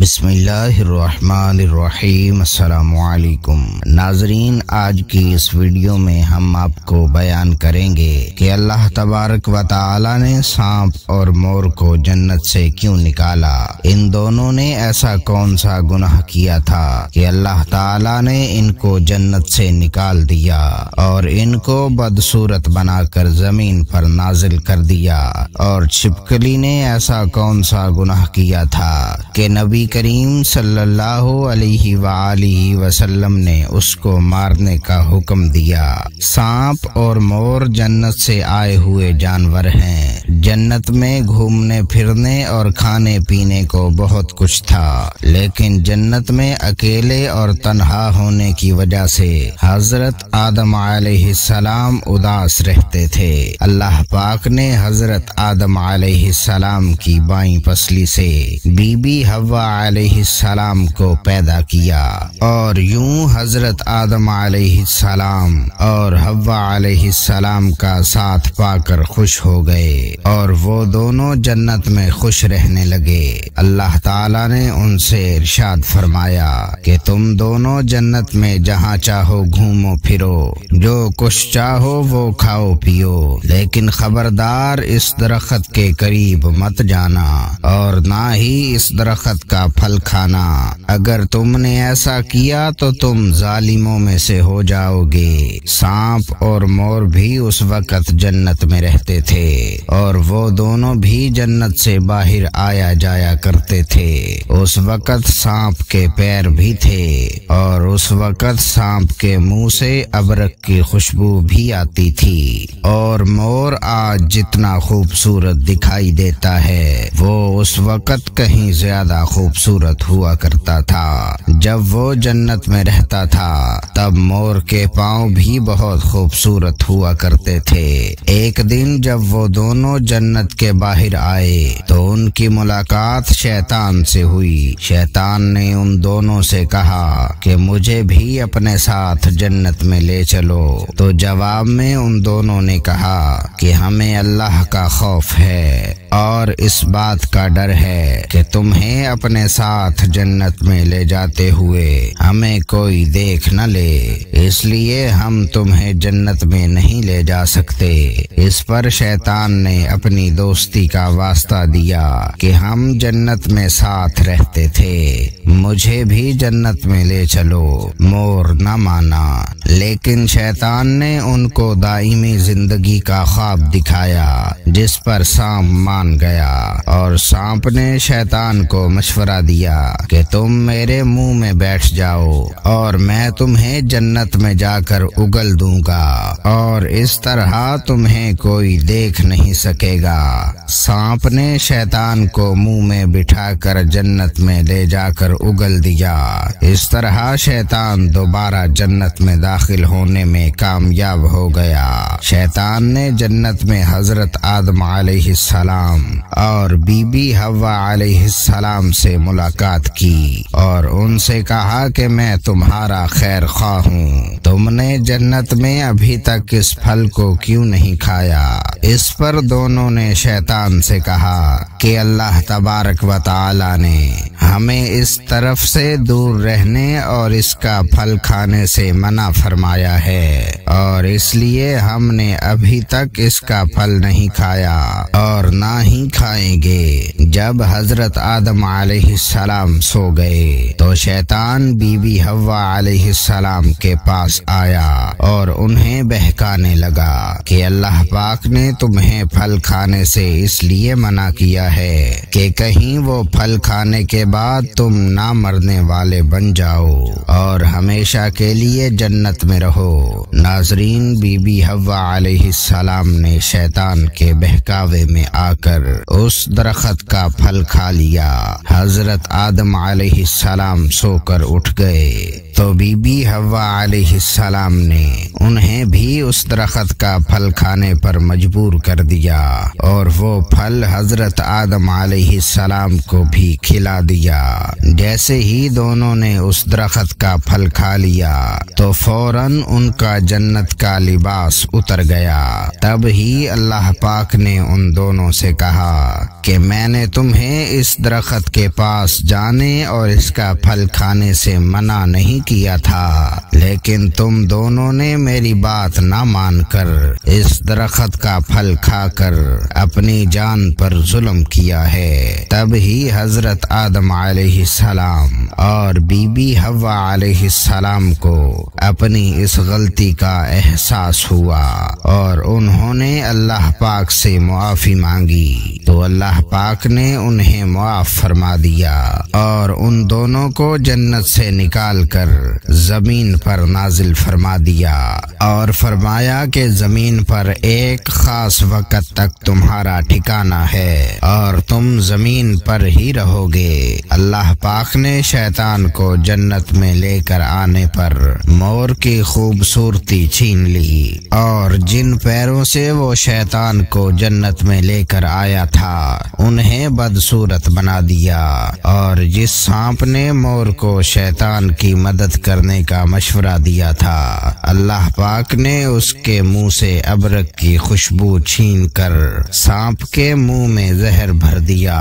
بسم اللہ الرحمن الرحیم۔ السلام علیکم ناظرین، آج کی اس ویڈیو میں ہم آپ کو بیان کریں گے کہ اللہ تبارک و تعالی نے سانپ اور مور کو جنت سے کیوں نکالا۔ ان دونوں نے ایسا کون سا گناہ کیا تھا کہ اللہ تعالی نے ان کو جنت سے نکال دیا اور ان کو بدصورت بنا کر زمین پر نازل کر دیا۔ اور چھپکلی نے ایسا کون سا گناہ کیا تھا کہ نبی کریم صلی اللہ علیہ وآلہ وسلم نے اس کو مارنے کا حکم دیا۔ سانپ اور مور جنت سے آئے ہوئے جانور ہیں۔ جنت میں گھومنے پھرنے اور کھانے پینے کو بہت کچھ تھا، لیکن جنت میں اکیلے اور تنہا ہونے کی وجہ سے حضرت آدم علیہ السلام اداس رہتے تھے۔ اللہ پاک نے حضرت آدم علیہ السلام کی بائیں پسلی سے بی بی حوا علیہ السلام کو پیدا کیا، اور یوں حضرت آدم علیہ السلام اور حوا علیہ السلام کا ساتھ پا کر خوش ہو گئے اور وہ دونوں جنت میں خوش رہنے لگے۔ اللہ تعالی نے ان سے ارشاد فرمایا کہ تم دونوں جنت میں جہاں چاہو گھومو پھرو، جو کچھ چاہو وہ کھاؤ پیو، لیکن خبردار اس درخت کے قریب مت جانا اور نہ ہی اس درخت کا پھل کھانا۔ اگر تم نے ایسا کیا تو تم ظالموں میں سے ہو جاؤ گے۔ سانپ اور مور بھی اس وقت جنت میں رہتے تھے اور وہ دونوں بھی جنت سے باہر آیا جایا کرتے تھے۔ اس وقت سانپ کے پیر بھی تھے اور اس وقت سانپ کے منہ سے ابرک کی خوشبو بھی آتی تھی، اور مور آج جتنا خوبصورت دکھائی دیتا ہے وہ اس وقت کہیں زیادہ خوبصورت ہوا کرتا تھا۔ جب وہ جنت میں رہتا تھا تب مور کے پاؤں بھی بہت خوبصورت ہوا کرتے تھے۔ ایک دن جب وہ دونوں جنت کے باہر آئے تو ان کی ملاقات شیطان سے ہوئی۔ شیطان نے ان دونوں سے کہا کہ مجھے بھی اپنے ساتھ جنت میں لے چلو، تو جواب میں ان دونوں نے کہا کہ ہمیں اللہ کا خوف ہے اور اس بات کا ڈر ہے کہ تمہیں اپنے ساتھ جنت میں لے جاتے ہوئے ہمیں کوئی دیکھ نہ لے، اس لیے ہم تمہیں جنت میں نہیں لے جا سکتے۔ اس پر شیطان نے اپنی دوستی کا واسطہ دیا کہ ہم جنت میں ساتھ رہتے تھے، مجھے بھی جنت میں لے چلو۔ مور نہ مانا، لیکن شیطان نے ان کو دائمی زندگی کا خواب دکھایا جس پر سانپ مان گیا، اور سانپ نے شیطان کو مشورہ دیا کہ تم میرے منہ میں بیٹھ جاؤ اور میں تمہیں جنت میں جا کر اگل دوں گا اور اس طرح تمہیں کوئی دیکھ نہیں سکے گا۔ سانپ نے شیطان کو منہ میں بٹھا کر جنت میں لے جا کر اگل دیا۔ اس طرح شیطان دوبارہ جنت میں داخل ہونے میں کامیاب ہو گیا۔ شیطان نے جنت میں حضرت آدم علیہ السلام اور بی بی حوا علیہ السلام سے ملاقات کی اور ان سے کہا کہ میں تمہارا خیر خواہ ہوں، تم نے جنت میں ابھی تک اس پھل کو کیوں نہیں کھایا؟ اس پر دونوں نے شیطان سے کہا کہ اللہ تبارک و تعالی نے ہمیں اس طرف سے دور رہنے اور اس کا پھل کھانے سے منع فرمایا ہے، اور اس لیے ہم نے ابھی تک اس کا پھل نہیں کھایا اور نہ ہی کھائیں گے۔ جب حضرت آدم علیہ السلام سو گئے تو شیطان بی بی حوا علیہ السلام کے پاس آیا اور انہیں بہکانے لگا کہ اللہ پاک نے تمہیں پھل کھانے سے اس لیے منع کیا ہے کہ کہیں وہ پھل کھانے کے بعد تم نہ مرنے والے بن جاؤ اور ہمیشہ کے لیے جنت میں رہو۔ ناظرین، بی بی حوا علیہ السلام نے شیطان کے بہکاوے میں آ کر اس درخت کا پھل کھا لیا۔ حضرت آدم علیہ السلام سو کر اٹھ گئے تو بی بی حوا علیہ السلام نے انہیں بھی اس درخت کا پھل کھانے پر مجبور کر دیا اور وہ پھل حضرت آدم علیہ السلام کو بھی کھلا دیا۔ جیسے ہی دونوں نے اس درخت کا پھل کھا لیا تو فوراً ان کا جنت کا لباس اتر گیا۔ تب ہی اللہ پاک نے ان دونوں سے کہا کہ میں نے تمہیں اس درخت کے پاس جانے اور اس کا پھل کھانے سے منع نہیں کیا تھا، لیکن تم دونوں نے میری بات نہ مان کر اس درخت کا پھل کھا کر اپنی جان پر ظلم کیا ہے۔ تب ہی حضرت آدم علیہ السلام اور بی بی حوا علیہ السلام کو اپنی اس غلطی کا احساس ہوا اور انہوں نے اللہ پاک سے معافی مانگی تو اللہ پاک نے انہیں معاف فرما دیا اور ان دونوں کو جنت سے نکال کر زمین پر نازل فرما دیا اور فرمایا کہ زمین پر ایک خاص وقت تک تمہارا ٹھکانہ ہے اور تم زمین پر ہی رہو گے۔ اللہ پاک نے شیطان کو جنت میں لے کر آنے پر مور کی خوبصورتی چھین لی اور جن پیروں سے وہ شیطان کو جنت میں لے کر آیا تھا انہیں بدصورت بنا دیا، اور جس سانپ نے مور کو شیطان کی مدد کرنے کا مشورہ دیا تھا اللہ پاک نے اس کے منہ سے ابرک کی خوشبو چھین کر سانپ کے منہ میں زہر بھر دیا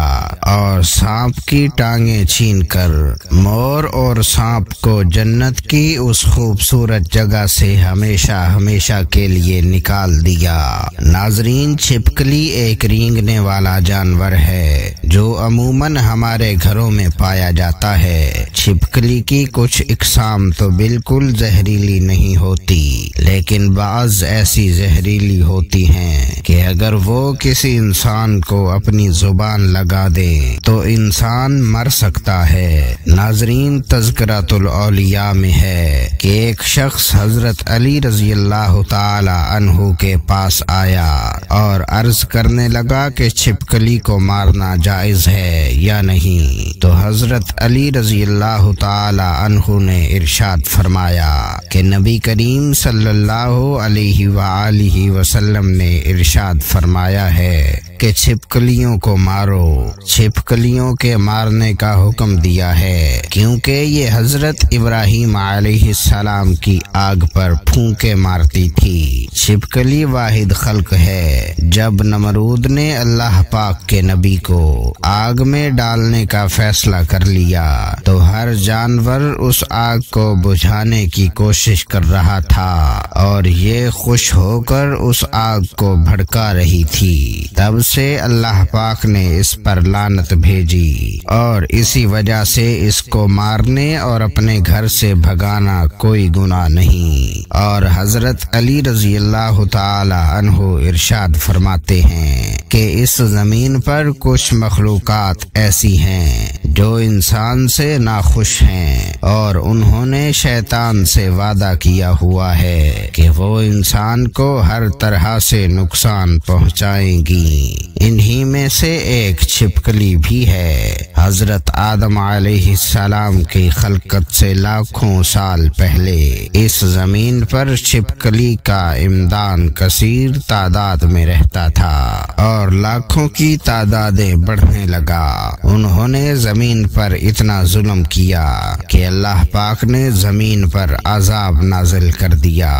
اور سانپ کی ٹانگیں چھین کر مور اور سانپ کو جنت کی اس خوبصورت جگہ سے ہمیشہ ہمیشہ کے لیے نکال دیا۔ ناظرین، چھپکلی ایک رینگنے والا جانور ہے جو عموماً ہمارے گھروں میں پایا جاتا ہے۔ چھپکلی کی کچھ اقسام تو بالکل زہریلی نہیں ہوتی، لیکن بعض ایسی زہریلی ہوتی ہیں کہ اگر وہ کسی انسان کو اپنی زبان لگا دے تو انسان مر سکتا ہے۔ ناظرین، تذکرۃ الاولیاء میں ہے کہ ایک شخص حضرت علی رضی اللہ تعالی عنہ کے پاس آیا اور عرض کرنے لگا کہ چھپکلی کو مارنا جائز ہے یا نہیں، تو حضرت علی رضی اللہ تعالی عنہ نے ارشاد فرمایا کہ نبی کریم صلی اللہ علیہ وآلہ وسلم نے ارشاد فرمایا ہے کہ چھپکلیوں کو مارو، چھپکلیوں کے مارنے کا حکم دیا ہے کیونکہ یہ حضرت ابراہیم علیہ السلام کی آگ پر پھونکے مارتی تھی۔ چھپکلی واحد خلق ہے۔ جب نمرود نے اللہ پاک کے نبی کو آگ میں ڈالنے کا فیصلہ کر لیا تو ہر جانور اس آگ کو بجھانے کی کوشش کر رہا تھا اور یہ خوش ہو کر اس آگ کو بھڑکا رہی تھی۔ تب سے اللہ پاک نے اس پر لعنت بھیجی اور اسی وجہ سے اس کو مارنے اور اپنے گھر سے بھگانا کوئی گناہ نہیں۔ اور حضرت علی رضی اللہ تعالی عنہ ارشاد فرماتے ہیں کہ اس زمین پر کچھ مخلوقات ایسی ہیں جو انسان سے ناخوش ہیں اور انہوں نے شیطان سے وعدہ کیا ہوا ہے کہ وہ انسان کو ہر طرح سے نقصان پہنچائیں گی۔ انہی میں سے ایک چھپکلی بھی ہے۔ حضرت آدم علیہ السلام کی خلقت سے لاکھوں سال پہلے اس زمین پر چھپکلی کا امدان کثیر تعداد میں رہتا تھا اور لاکھوں کی تعدادیں بڑھنے لگا۔ انہوں نے زمین پر اتنا ظلم کیا کہ اللہ پاک نے زمین پر عذاب نازل کر دیا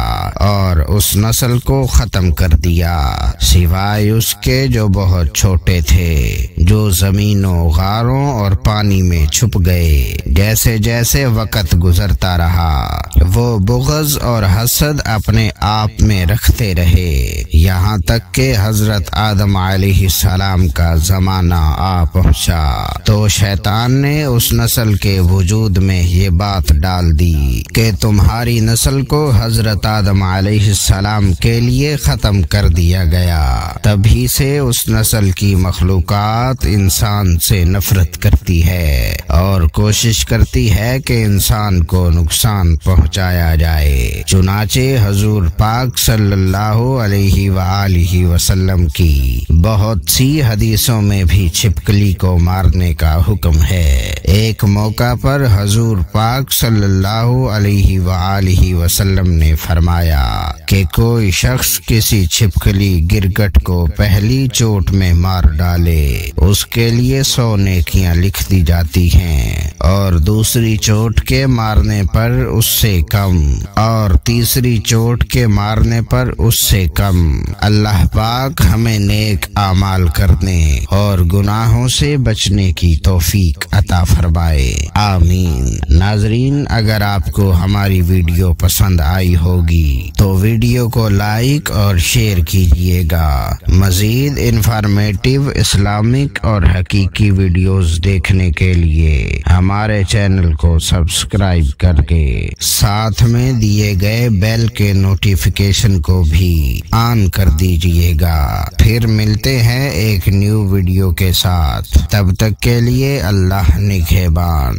اور اس نسل کو ختم کر دیا، سوائے اس کے جو بہت چھوٹے تھے، جو زمینوں، غاروں اور پانی میں چھپ گئے۔ جیسے جیسے وقت گزرتا رہا وہ بغض اور حسد اپنے آپ میں رکھتے رہے، یہاں تک کہ حضرت آدم علیہ السلام کا زمانہ آ پہنچا تو شیطان نے اس نسل کے وجود میں یہ بات ڈال دی کہ تمہاری نسل کو حضرت آدم علیہ السلام کے لیے ختم کر دیا گیا۔ تبھی سے اس نسل کی مخلوقات انسان سے نفرت کرتی ہے اور کوشش کرتی ہے کہ انسان کو نقصان پہنچایا جائے۔ چنانچہ حضور پاک صلی اللہ علیہ وآلہ وسلم کی بہت سی حدیثوں میں بھی چھپکلی کو مارنے کا حکم ہے۔ ایک موقع پر حضور پاک صلی اللہ علیہ وآلہ وسلم نے فرمایا کہ کوئی شخص کسی چھپکلی گرگٹ کو پہلی چوٹ میں مار ڈالے، اس کے لیے 100 نیکیاں لکھ دی جاتی ہیں، اور دوسری چوٹ کے مارنے پر اس سے کم، اور تیسری چوٹ کے مارنے پر اس سے کم۔ اللہ پاک ہمیں نیک اعمال کرنے اور گناہوں سے بچنے کی توفیق عطا فرمائے، آمین۔ ناظرین، اگر آپ کو ہماری ویڈیو پسند آئی ہوگی تو ویڈیو کو لائک اور شیئر کیجیے گا۔ مزید انفارمیٹیو اسلامک اور حقیقی ویڈیوز دیکھنے کے لیے ہمارے چینل کو سبسکرائب کر کے ساتھ میں دیے گئے بیل کے نوٹیفیکیشن کو بھی آن کر دیجیے گا۔ پھر ملتے ہیں ایک نیو ویڈیو کے ساتھ، تب تک کے لیے اللہ نگہبان۔